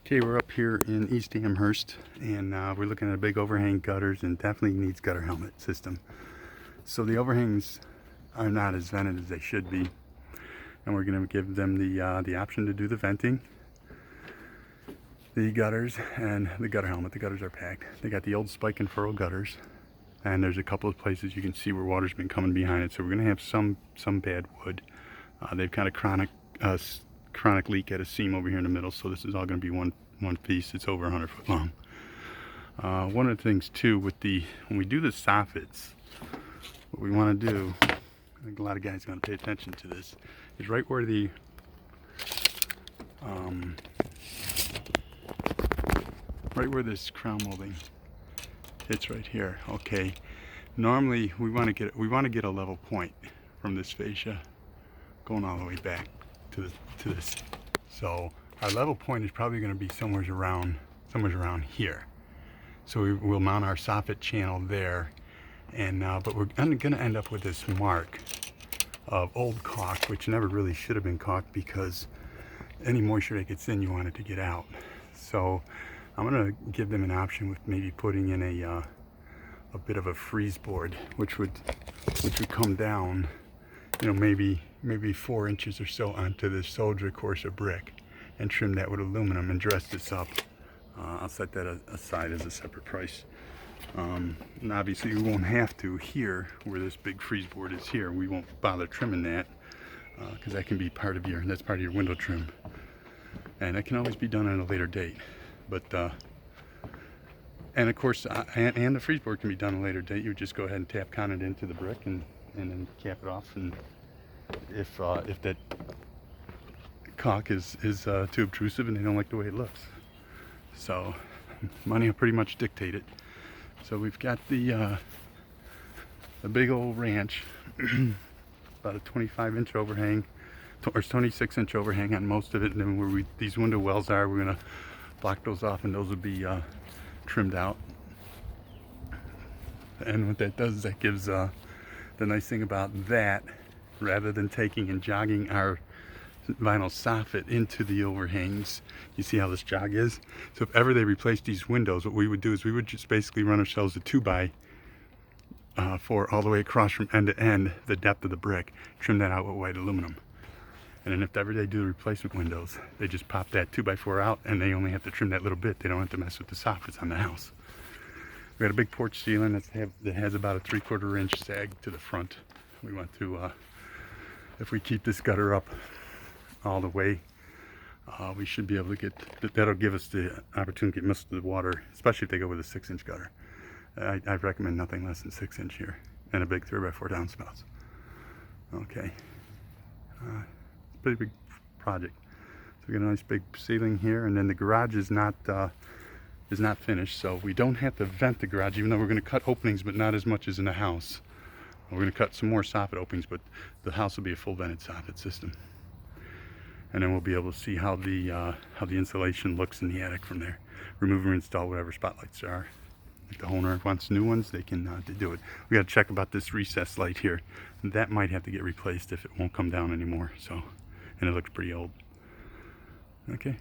Okay, we're up here in East Amherst, and we're looking at a big overhang gutters, and definitely needs gutter helmet system. So the overhangs are not as vented as they should be, and we're going to give them the option to do the venting, the gutters, and the gutter helmet. The gutters are packed. They got the old spike and furrow gutters, and there's a couple of places you can see where water's been coming behind it. So we're going to have some bad wood. They've got a chronic leak at a seam over here in the middle, so this is all going to be one piece. It's over 100 foot long. One of the things too with when we do the soffits, what we want to do, I think a lot of guys are going to pay attention to this, is right where the right where this crown molding hits right here. Okay, normally we want to get a level point from this fascia going all the way back to this. So our level point is probably going to be somewhere around here. So we'll mount our soffit channel there, and but we're going to end up with this mark of old caulk, which never really should have been caulked, because any moisture that gets in, you want it to get out. So I'm going to give them an option with maybe putting in a bit of a freeze board, which would come down, you know, maybe 4 inches or so onto this soldier course of brick, and trim that with aluminum and dress this up. I'll set that aside as a separate price. And obviously we won't have to here where this big freeze board is here. We won't bother trimming that because that can be part of that's part of your window trim, and that can always be done at a later date. But and of course, and the freeze board can be done at a later date. You would just go ahead and Tapcon it into the brick and then cap it off. And if that caulk is too obtrusive and they don't like the way it looks, so money will pretty much dictate it. So we've got the big old ranch, about a 25-inch overhang, or 26-inch overhang on most of it, and then where these window wells are, we're gonna block those off, and those will be trimmed out. And what that does is that gives the nice thing about that, rather than taking and jogging our vinyl soffit into the overhangs, you see how this jog is? So if ever they replace these windows, what we would do is we would just basically run ourselves a 2x4 all the way across from end to end, the depth of the brick, trim that out with white aluminum. And then if ever they do replacement windows, they just pop that 2x4 out, and they only have to trim that little bit. They don't have to mess with the soffits on the house. We got a big porch ceiling that has about a 3/4 inch sag to the front. We want to, if we keep this gutter up all the way, we should be able to that'll give us the opportunity to get most of the water, especially if they go with a 6-inch gutter. I recommend nothing less than 6-inch here, and a big 3x4 downspouts. Okay, pretty big project. So we got a nice big ceiling here, and then the garage is not finished, so we don't have to vent the garage, even though we're going to cut openings, but not as much as in the house. We're going to cut some more soffit openings, but the house will be a full vented soffit system. And then we'll be able to see how the insulation looks in the attic from there. Remove or install whatever spotlights there are. If the owner wants new ones, they can do it. We got to check about this recessed light here. That might have to get replaced if it won't come down anymore. So, and it looks pretty old. Okay.